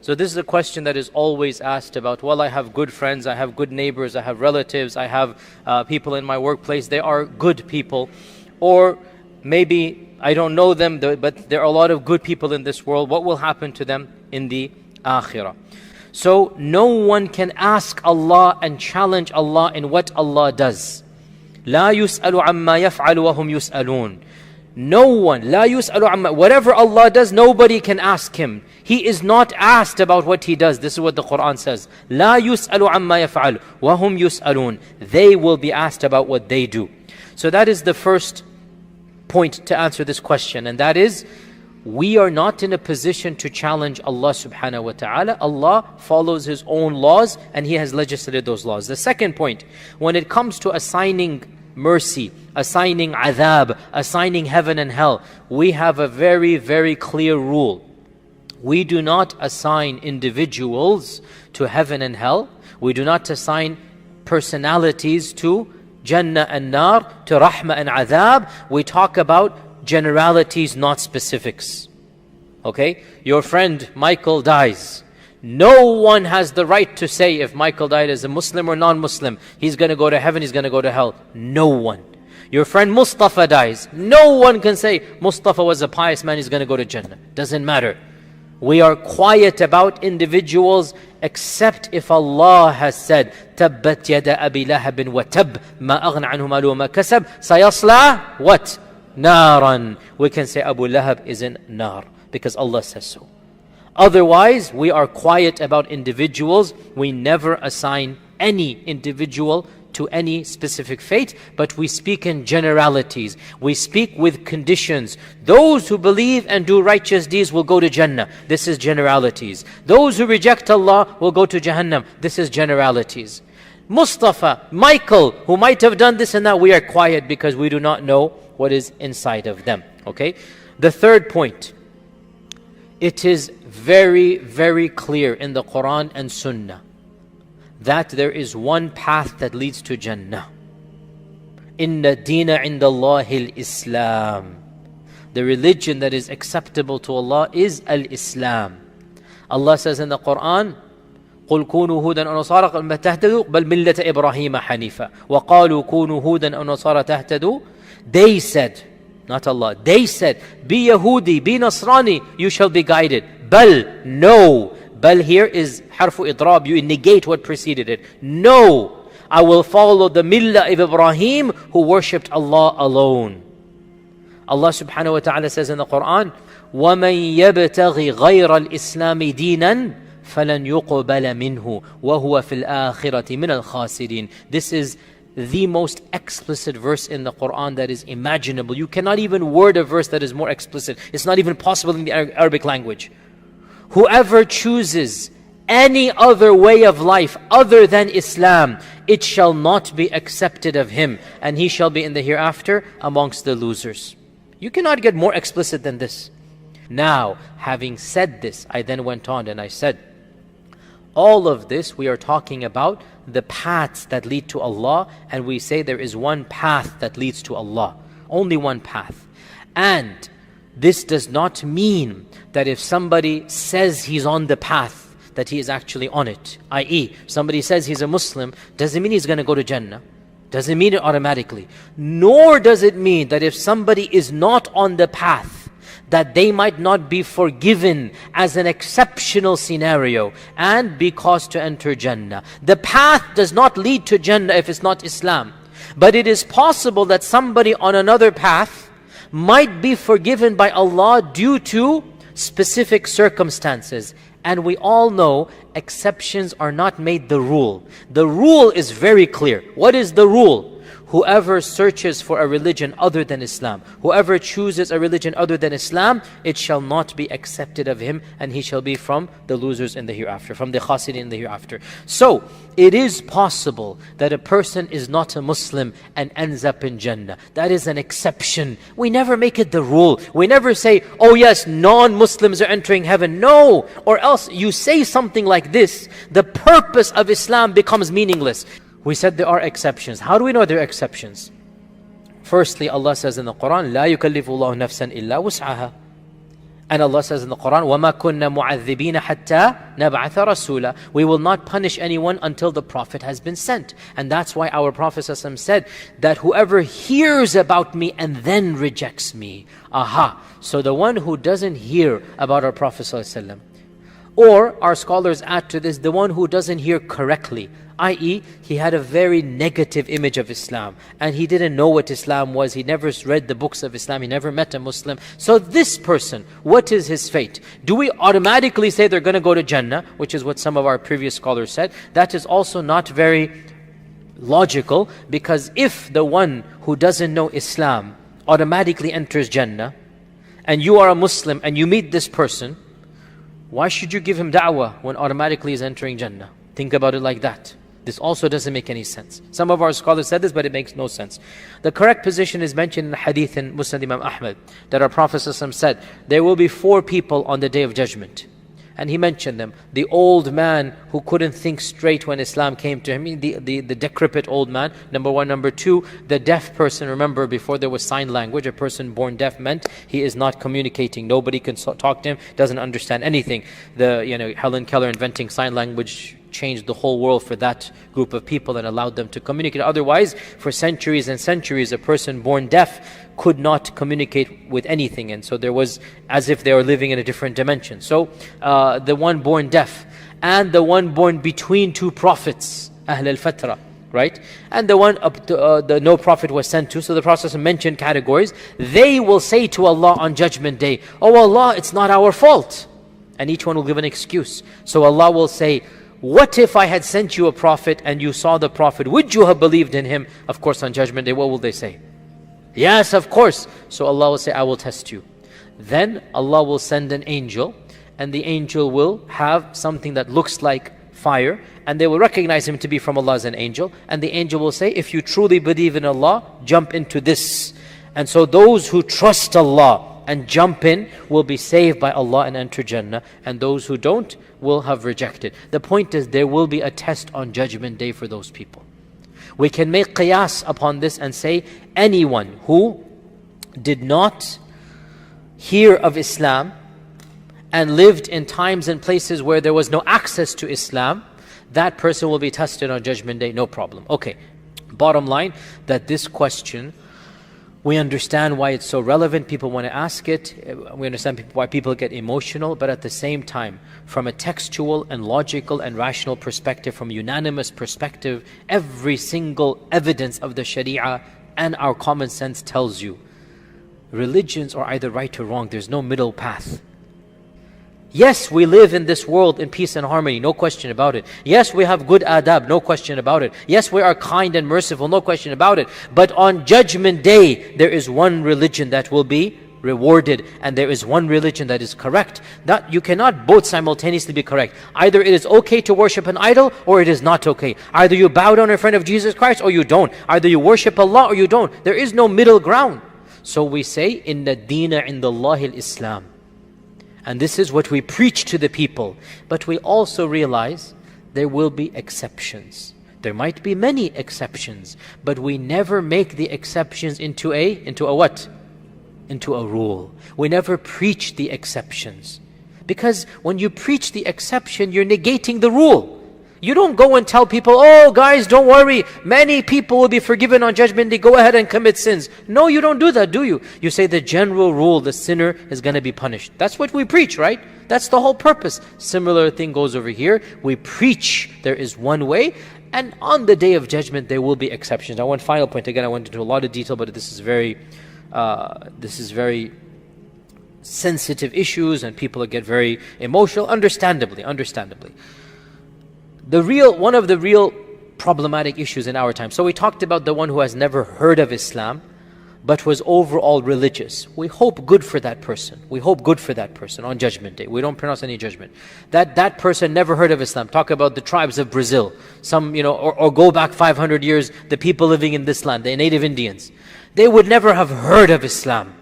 So this is a question that is always asked about, well, I have good friends, I have good neighbors, I have relatives, I have people in my workplace, they are good people. Or maybe I don't know them, but there are a lot of good people in this world. What will happen to them in the akhirah? So no one can ask Allah and challenge Allah in what Allah does. لا يسأل عما يفعل وهم يسألون. No one, لا يسأل عما, whatever Allah does, nobody can ask Him. He is not asked about what He does. This is what the Quran says. لا يسأل عما يفعل وهم يسألون. They will be asked about what they do. So that is the first point to answer this question, and that is, we are not in a position to challenge Allah subhanahu wa ta'ala. Allah follows His own laws and He has legislated those laws. The second point, when it comes to assigning mercy, assigning adhab, assigning heaven and hell, we have a very, very clear rule. We do not assign individuals to heaven and hell. We do not assign personalities to Jannah and Nar, to Rahmah and Adhab. We talk about generalities, not specifics. Okay? Your friend Michael dies. No one has the right to say if Michael died as a Muslim or non-Muslim, he's going to go to heaven, he's going to go to hell. No one. Your friend Mustafa dies. No one can say Mustafa was a pious man, he's going to go to Jannah. Doesn't matter. We are quiet about individuals except if Allah has said, تَبَّتْ يَدَ أَبِي لَهَبٍ وَتَبْ مَا أَغْنَ عَنْهُ مَالُهُ وَمَا كَسَبْ سَيَصْلَى what? نَارًا. We can say Abu Lahab is in Nar because Allah says so. Otherwise, we are quiet about individuals. We never assign any individual to any specific fate, but we speak in generalities. We speak with conditions. Those who believe and do righteous deeds will go to Jannah. This is generalities. Those who reject Allah will go to Jahannam. This is generalities. Mustafa, Michael, who might have done this and that, we are quiet because we do not know what is inside of them. Okay? The third point. It is very, very clear in the Quran and Sunnah that there is one path that leads to Jannah. Inna deena indallahi al-Islam. The religion that is acceptable to Allah is al-Islam. Allah says in the Quran, قُلْ كُونُوا هُودًا أَوْ نَصَارَىٰ قَالَ تَهْتَدُوا بَلْ مِلَّةَ إِبْرَاهِيمَ حَنِيفًا وَقَالُوا كُونُوا هُودًا أَوْ نَصَارَىٰ تَهْتَدُوا. They said, not Allah, they said, be Yahudi, be Nasrani, you shall be guided. Bal, no. Bal here is harfu idrab, you negate what preceded it. No, I will follow the millah of Ibrahim who worshipped Allah alone. Allah subhanahu wa ta'ala says in the Quran, وَمَنْ يَبْتَغِ غَيْرَ الْإِسْلَامِ دِينًا فَلَنْ يُقْبَلَ مِنْهُ وَهُوَ فِي الْآخِرَةِ مِنَ الْخَاسِرِينَ. This is the most explicit verse in the Quran that is imaginable. You cannot even word a verse that is more explicit. It's not even possible in the Arabic language. Whoever chooses any other way of life other than Islam, it shall not be accepted of him, and he shall be in the hereafter amongst the losers. You cannot get more explicit than this. Now, having said this, I then went on and I said, all of this we are talking about the paths that lead to Allah, and we say there is one path that leads to Allah. Only one path. And this does not mean that if somebody says he's on the path, that he is actually on it. I.e., somebody says he's a Muslim, doesn't mean he's going to go to Jannah. Doesn't mean it automatically. Nor does it mean that if somebody is not on the path, that they might not be forgiven as an exceptional scenario and be caused to enter Jannah. The path does not lead to Jannah if it's not Islam. But it is possible that somebody on another path might be forgiven by Allah due to specific circumstances. And we all know exceptions are not made the rule. The rule is very clear. What is the rule? Whoever searches for a religion other than Islam, whoever chooses a religion other than Islam, it shall not be accepted of him, and he shall be from the losers in the hereafter, from the khasirin in the hereafter. So, it is possible that a person is not a Muslim and ends up in Jannah. That is an exception. We never make it the rule. We never say, oh yes, non-Muslims are entering heaven. No! Or else you say something like this, the purpose of Islam becomes meaningless. We said there are exceptions. How do we know there are exceptions? Firstly, Allah says in the Quran, لا يكلف الله نفسا إلا وسعها. And Allah says in the Quran, وَمَا كُنَّا مُعَذِّبِينَ حَتَّى نَبْعَثَ رَسُولًا. We will not punish anyone until the Prophet has been sent. And that's why our Prophet ﷺ said that whoever hears about me and then rejects me. Aha! So the one who doesn't hear about our Prophet ﷺ, or our scholars add to this, the one who doesn't hear correctly, i.e. he had a very negative image of Islam and he didn't know what Islam was, he never read the books of Islam, he never met a Muslim. So this person, what is his fate? Do we automatically say they're going to go to Jannah, which is what some of our previous scholars said? That is also not very logical, because if the one who doesn't know Islam automatically enters Jannah, and you are a Muslim and you meet this person, why should you give him da'wah when automatically he's entering Jannah? Think about it like that. This also doesn't make any sense. Some of our scholars said this, but it makes no sense. The correct position is mentioned in the hadith in Musnad Imam Ahmad, that our Prophet ﷺ said, there will be 4 people on the Day of Judgment. And he mentioned them. The old man who couldn't think straight when Islam came to him, the decrepit old man, number 1. Number 2, the deaf person. Remember, before there was sign language, a person born deaf meant he is not communicating. Nobody can talk to him, doesn't understand anything. Helen Keller inventing sign language changed the whole world for that group of people and allowed them to communicate. Otherwise, for centuries and centuries, a person born deaf could not communicate with anything, and so there was as if they were living in a different dimension. So the one born deaf and the one born between 2 prophets, Ahl al-Fatra, right? And the one the no prophet was sent to. So the Prophet mentioned categories. They will say to Allah on Judgment Day, oh Allah, it's not our fault. And each one will give an excuse. So Allah will say, what if I had sent you a prophet and you saw the prophet? Would you have believed in him? Of course, on Judgment Day, what will they say? Yes, of course. So Allah will say, I will test you. Then Allah will send an angel, and the angel will have something that looks like fire, and they will recognize him to be from Allah as an angel. And the angel will say, if you truly believe in Allah, jump into this. And so those who trust Allah and jump in will be saved by Allah and enter Jannah, and those who don't will have rejected. The point is, there will be a test on Judgment Day for those people. We can make qiyas upon this and say, anyone who did not hear of Islam and lived in times and places where there was no access to Islam, that person will be tested on Judgment Day, no problem. Okay, bottom line, that this question, we understand why it's so relevant. People want to ask it. We understand why people get emotional. But at the same time, from a textual and logical and rational perspective, from a unanimous perspective, every single evidence of the Sharia and our common sense tells you, religions are either right or wrong. There's no middle path. Yes, we live in this world in peace and harmony, no question about it. Yes, we have good adab, no question about it. Yes, we are kind and merciful, no question about it. But on Judgment Day, there is one religion that will be rewarded, and there is one religion that is correct. That you cannot both simultaneously be correct. Either it is okay to worship an idol, or it is not okay. Either you bow down in front of Jesus Christ, or you don't. Either you worship Allah, or you don't. There is no middle ground. So we say, Inna deena indallahi al-Islam. And this is what we preach to the people. But we also realize there will be exceptions. There might be many exceptions, but we never make the exceptions into a what? Into a rule. We never preach the exceptions. Because when you preach the exception, you're negating the rule. You don't go and tell people, oh guys, don't worry, many people will be forgiven on Judgment Day, go ahead and commit sins. No, you don't do that, do you? You say the general rule, the sinner is going to be punished. That's what we preach, right? That's the whole purpose. Similar thing goes over here. We preach there is one way, and on the Day of Judgment there will be exceptions. Now, one final point, again I went into a lot of detail, but this is very sensitive issues and people get very emotional, understandably. One of the real problematic issues in our time. So we talked about the one who has never heard of Islam, but was overall religious. We hope good for that person. We hope good for that person on Judgment Day. We don't pronounce any judgment. That person never heard of Islam. Talk about the tribes of Brazil. Or go back 500 years, the people living in this land, the native Indians. They would never have heard of Islam.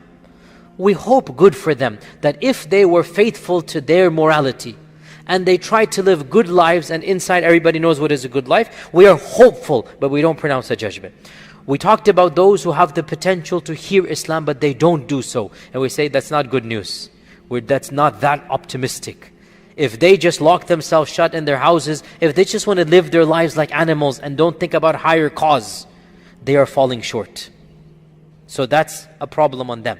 We hope good for them, that if they were faithful to their morality, and they try to live good lives, and inside everybody knows what is a good life, we are hopeful, but we don't pronounce a judgment. We talked about those who have the potential to hear Islam, but they don't do so. And we say that's not good news. that's not that optimistic. If they just lock themselves shut in their houses, if they just want to live their lives like animals and don't think about higher cause, they are falling short. So that's a problem on them.